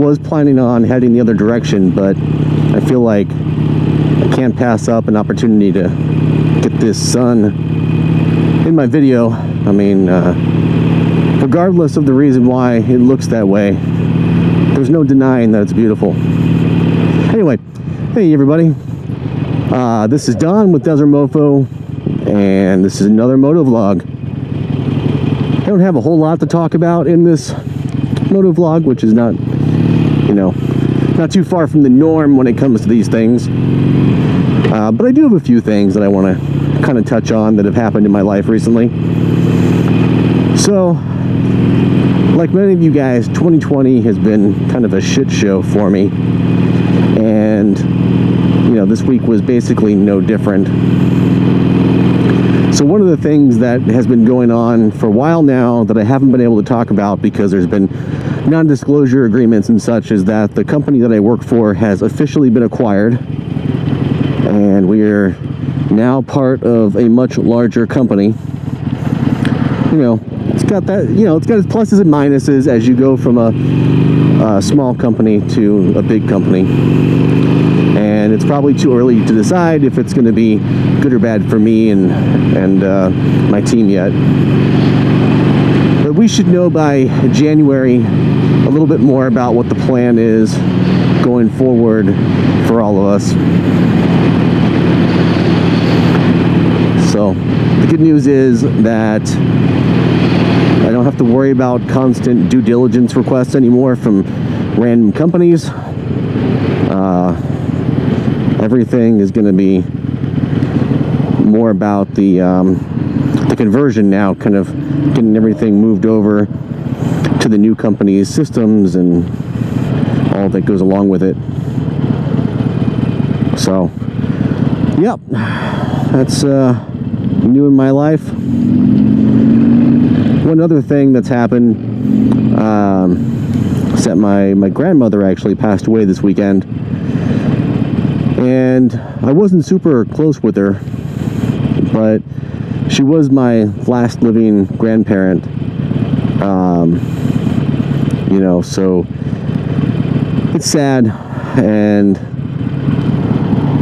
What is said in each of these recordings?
was planning on heading the other direction, but I feel like I can't pass up an opportunity to get this sun in my video. I mean, regardless of the reason why it looks that way, there's no denying that it's beautiful. Anyway, hey everybody, this is Don with Desert Mofo, and this is another moto vlog. I don't have a whole lot to talk about in this moto vlog, which is not, you know, not too far from the norm when it comes to these things. But I do have a few things that I want to kind of touch on that have happened in my life recently. So, like many of you guys, 2020 has been kind of a shit show for me. And, you know, this week was basically no different. So one of the things that has been going on for a while now that I haven't been able to talk about because there's been non-disclosure agreements and such is that the company that I work for has officially been acquired, and we are now part of a much larger company. You know, it's got that, you know, it's got its pluses and minuses as you go from a small company to a big company. And it's probably too early to decide if it's going to be good or bad for me and my team yet. But we should know by January a little bit more about what the plan is going forward for all of us. So the good news is that I don't have to worry about constant due diligence requests anymore from random companies. Everything is going to be more about the conversion now, kind of getting everything moved over to the new company's systems and all that goes along with it. So, yep, that's new in my life. One other thing that's happened is that my grandmother actually passed away this weekend. And I wasn't super close with her, but she was my last living grandparent. You know, so it's sad, and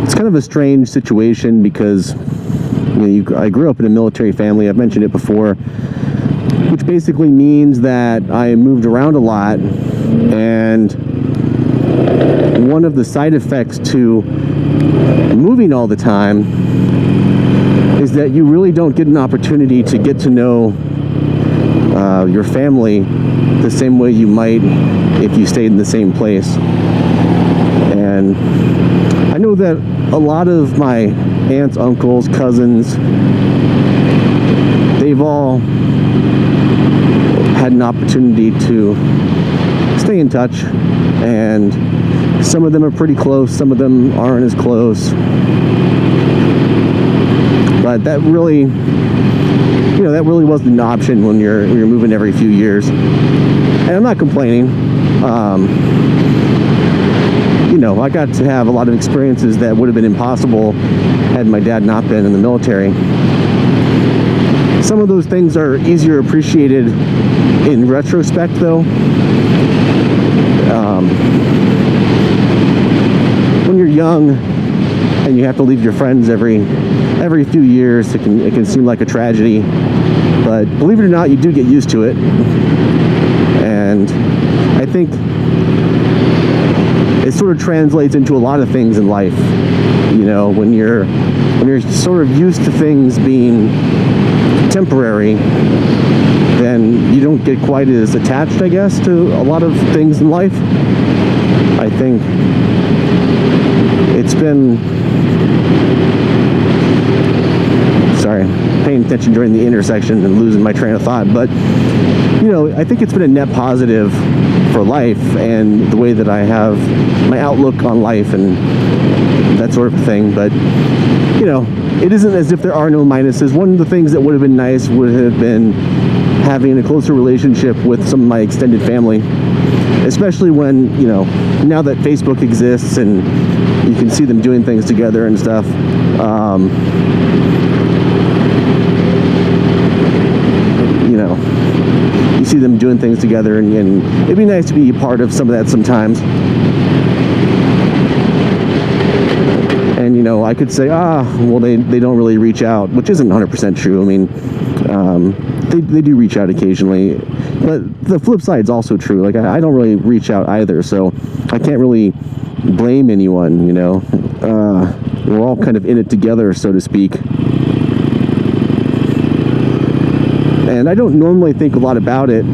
it's kind of a strange situation because, you know, I grew up in a military family. I've mentioned it before, which basically means that I moved around a lot, and one of the side effects to moving all the time is that you really don't get an opportunity to get to know your family the same way you might if you stayed in the same place. And I know that a lot of my aunts, uncles, cousins, they've all had an opportunity to stay in touch, and some of them are pretty close, some of them aren't as close. But that really, you know, that really wasn't an option when you're moving every few years. And I'm not complaining. You know, I got to have a lot of experiences that would have been impossible had my dad not been in the military. Some of those things are easier appreciated in retrospect, though. When you're young and you have to leave your friends every few years, it can seem like a tragedy. But believe it or not, you do get used to it. And I think it sort of translates into a lot of things in life. You know, when you're sort of used to things being temporary, then you don't get quite as attached, I guess, to a lot of things in life. I think it's been, sorry, paying attention during the intersection and losing my train of thought, but you know, I think it's been a net positive for life and the way that I have my outlook on life and that sort of thing. But you know, it isn't as if there are no minuses. One of the things that would have been nice would have been having a closer relationship with some of my extended family, especially when, you know, now that Facebook exists and you can see them doing things together and stuff. You know, you see them doing things together, and it'd be nice to be a part of some of that sometimes. And, you know, I could say, well, they don't really reach out, which isn't 100% true. I mean, they do reach out occasionally, but the flip side is also true. Like, I don't really reach out either, so I can't really blame anyone, you know. We're all kind of in it together, so to speak. And I don't normally think a lot about it,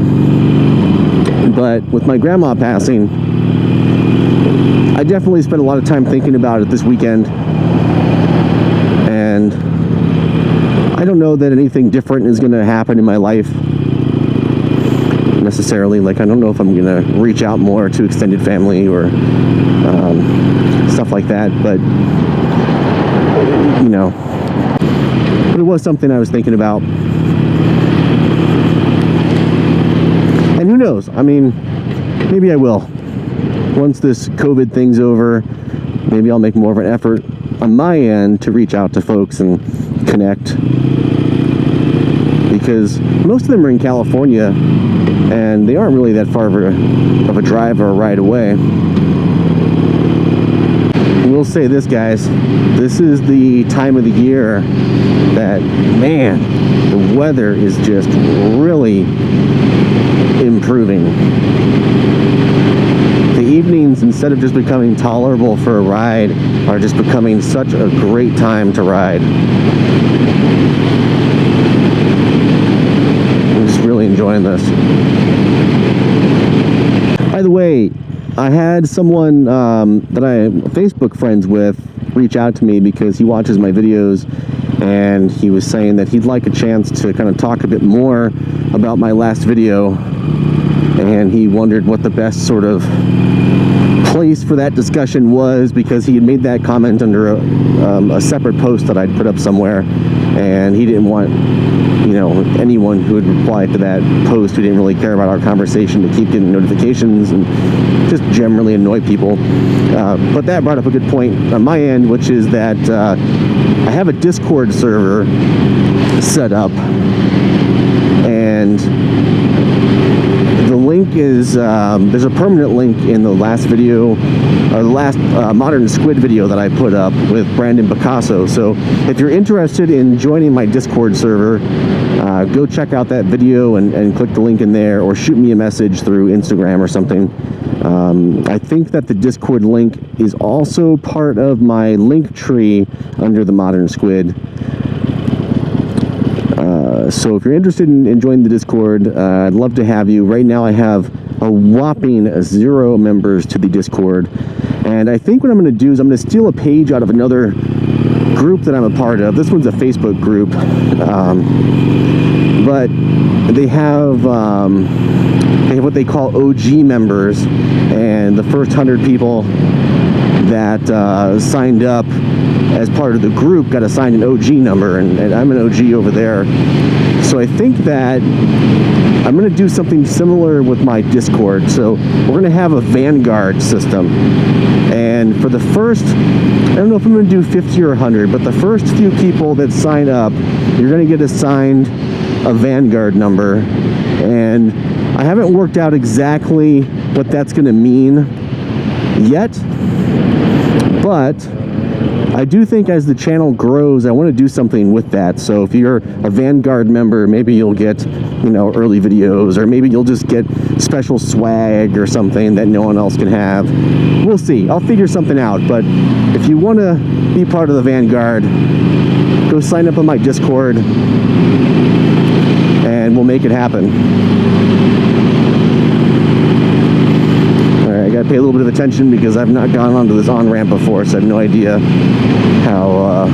but with my grandma passing, I definitely spent a lot of time thinking about it this weekend. And I don't know that anything different is going to happen in my life necessarily. Like, I don't know if I'm going to reach out more to extended family or stuff like that, but you know, it was something I was thinking about. And who knows? I mean, maybe I will. Once this COVID thing's over, maybe I'll make more of an effort on my end to reach out to folks and connect. Because most of them are in California, and they aren't really that far of a drive or a ride away. We'll say this, guys, this is the time of the year that, man, the weather is just really improving. The evenings, instead of just becoming tolerable for a ride, are just becoming such a great time to ride. I'm just really enjoying this. By the way, I had someone that I'm Facebook friends with reach out to me because he watches my videos, and he was saying that he'd like a chance to kind of talk a bit more about my last video, and he wondered what the best sort of place for that discussion was, because he had made that comment under a separate post that I'd put up somewhere, and he didn't want, you know, anyone who would reply to that post who didn't really care about our conversation to keep getting notifications and just generally annoy people. But that brought up a good point on my end, which is that I have a Discord server set up, and the link is, there's a permanent link in the last video, or the last Modern Squid video that I put up with Brandon Picasso. So if you're interested in joining my Discord server, go check out that video and click the link in there, or shoot me a message through Instagram or something. I think that the Discord link is also part of my link tree under the Modern Squid. So if you're interested in joining the Discord, I'd love to have you. Right now I have a whopping 0 members to the Discord. And I think what I'm going to do is I'm going to steal a page out of another group that I'm a part of. This one's a Facebook group. But they have what they call OG members. And the first 100 people that signed up as part of the group got assigned an OG number, and I'm an OG over there. So I think that I'm going to do something similar with my Discord. So we're going to have a Vanguard system, and for the first, I don't know if I'm going to do 50 or 100, but the first few people that sign up, you're going to get assigned a Vanguard number. And I haven't worked out exactly what that's going to mean yet, but I do think as the channel grows, I want to do something with that. So if you're a Vanguard member, maybe you'll get, you know, early videos, or maybe you'll just get special swag or something that no one else can have. We'll see. I'll figure something out. But if you want to be part of the Vanguard, go sign up on my Discord, and we'll make it happen. I gotta pay a little bit of attention because I've not gone onto this on-ramp before, so I have no idea how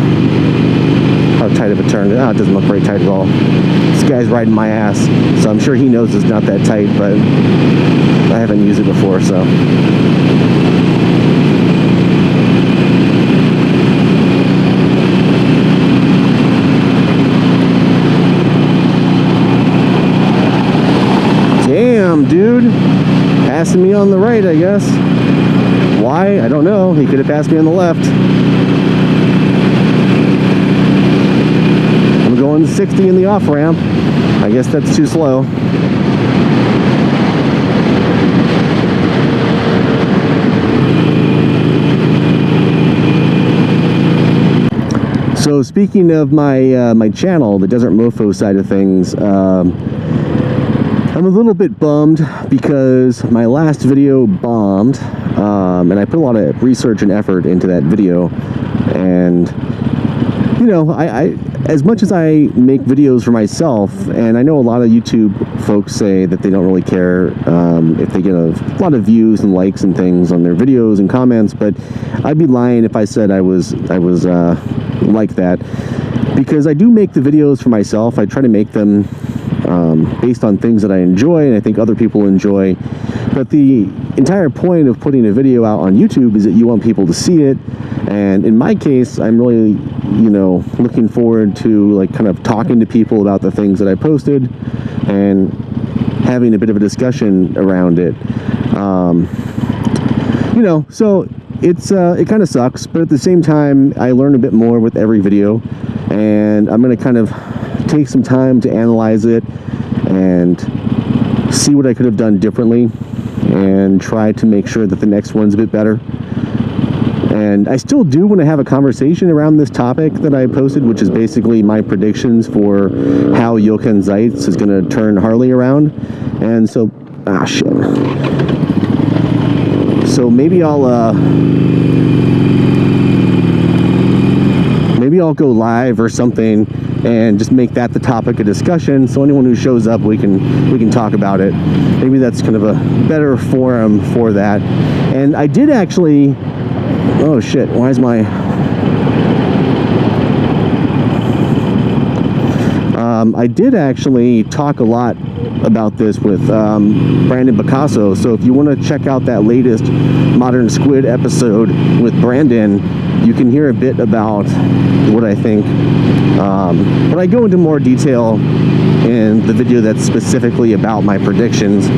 tight of a turn. It doesn't look very tight at all. This guy's riding my ass, so I'm sure he knows it's not that tight, but I haven't used it before, so. Damn, dude. Passing me on the right, I guess. Why? I don't know. He could have passed me on the left. I'm going 60 in the off-ramp. I guess that's too slow. So speaking of my my channel, the Desert Mofo side of things, I'm a little bit bummed because my last video bombed, and I put a lot of research and effort into that video. And you know, I as much as I make videos for myself, and I know a lot of YouTube folks say that they don't really care if they get a lot of views and likes and things on their videos and comments, but I'd be lying if I said I was like that, because I do make the videos for myself. I try to make them based on things that I enjoy and I think other people enjoy. But the entire point of putting a video out on YouTube is that you want people to see it. And in my case, I'm really, you know, looking forward to like kind of talking to people about the things that I posted and having a bit of a discussion around it. You know, so it kind of sucks, but at the same time, I learn a bit more with every video, and I'm going to kind of take some time to analyze it and see what I could have done differently and try to make sure that the next one's a bit better. And I still do want to have a conversation around this topic that I posted, which is basically my predictions for how Jochen Zeitz is going to turn Harley around. And so, shit. So maybe I'll go live or something and just make that the topic of discussion, so anyone who shows up, we can talk about it. Maybe that's kind of a better forum for that. And I did actually, oh shit, why is my I did actually talk a lot about this with Brandon Picasso, so if you want to check out that latest Modern Squid episode with Brandon, you can hear a bit about what I think, but I go into more detail in the video that's specifically about my predictions.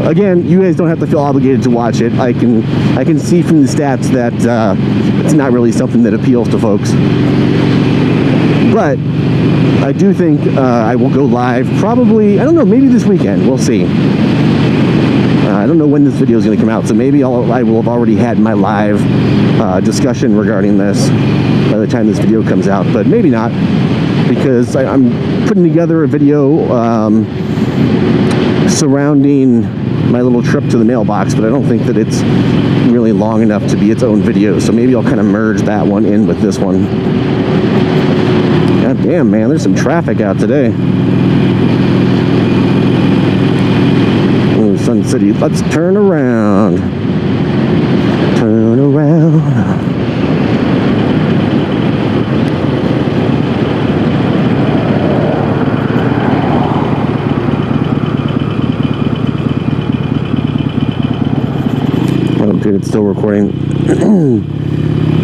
Again, you guys don't have to feel obligated to watch it. I can see from the stats that it's not really something that appeals to folks. But I do think I will go live probably, I don't know, maybe this weekend. We'll see. I don't know when this video is going to come out, so maybe I will have already had my live discussion regarding this by the time this video comes out, but maybe not, because I'm putting together a video surrounding my little trip to the mailbox, but I don't think that it's really long enough to be its own video, so maybe I'll kind of merge that one in with this one. God damn, man, there's some traffic out today. Oh, Sun City, let's turn around. Turn around. Oh, dude, it's still recording.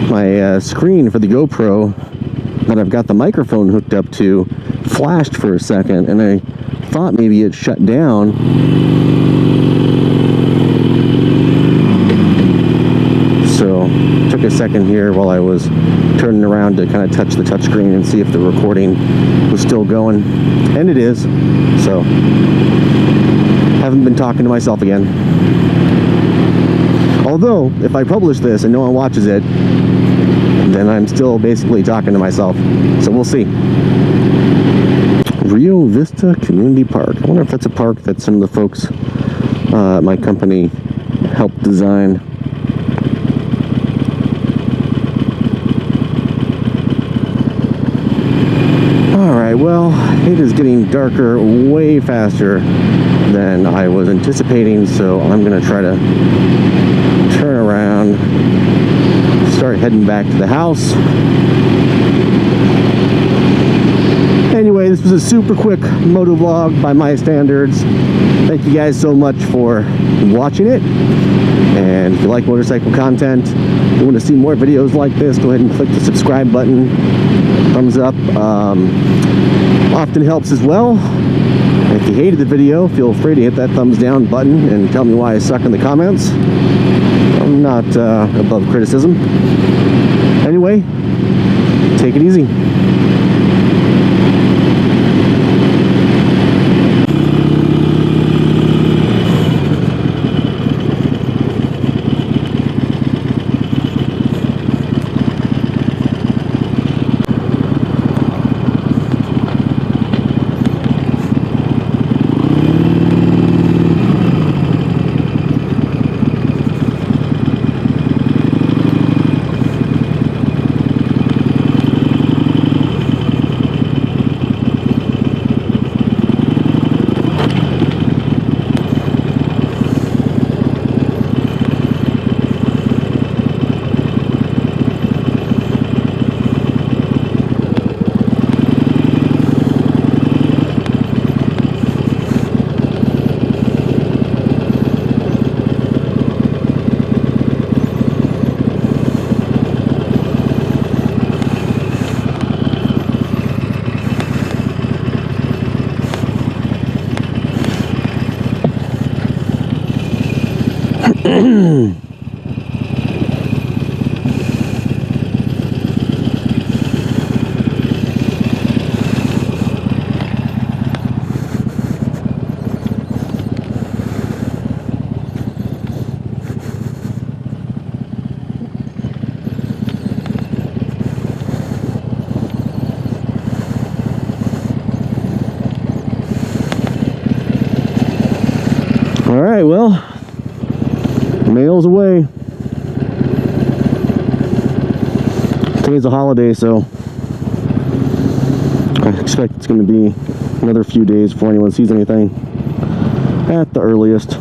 My screen for the GoPro that I've got the microphone hooked up to flashed for a second, and I thought maybe it shut down. So took a second here while I was turning around to kind of touch the touchscreen and see if the recording was still going, and it is. So haven't been talking to myself again. Although if I publish this and no one watches it, then I'm still basically talking to myself. So we'll see. Rio Vista Community Park. I wonder if that's a park that some of the folks at my company helped design. Alright, well, it is getting darker way faster than I was anticipating, so I'm going to try to turn around, start heading back to the house. Anyway, this was a super quick moto vlog by my standards. Thank you guys so much for watching it. And if you like motorcycle content, you want to see more videos like this, go ahead and click the subscribe button. Thumbs up often helps as well. And if you hated the video, feel free to hit that thumbs down button and tell me why I suck in the comments. I'm not above criticism. Anyway, take it easy. well, mail's away. Today's a holiday, so I expect it's going to be another few days before anyone sees anything at the earliest.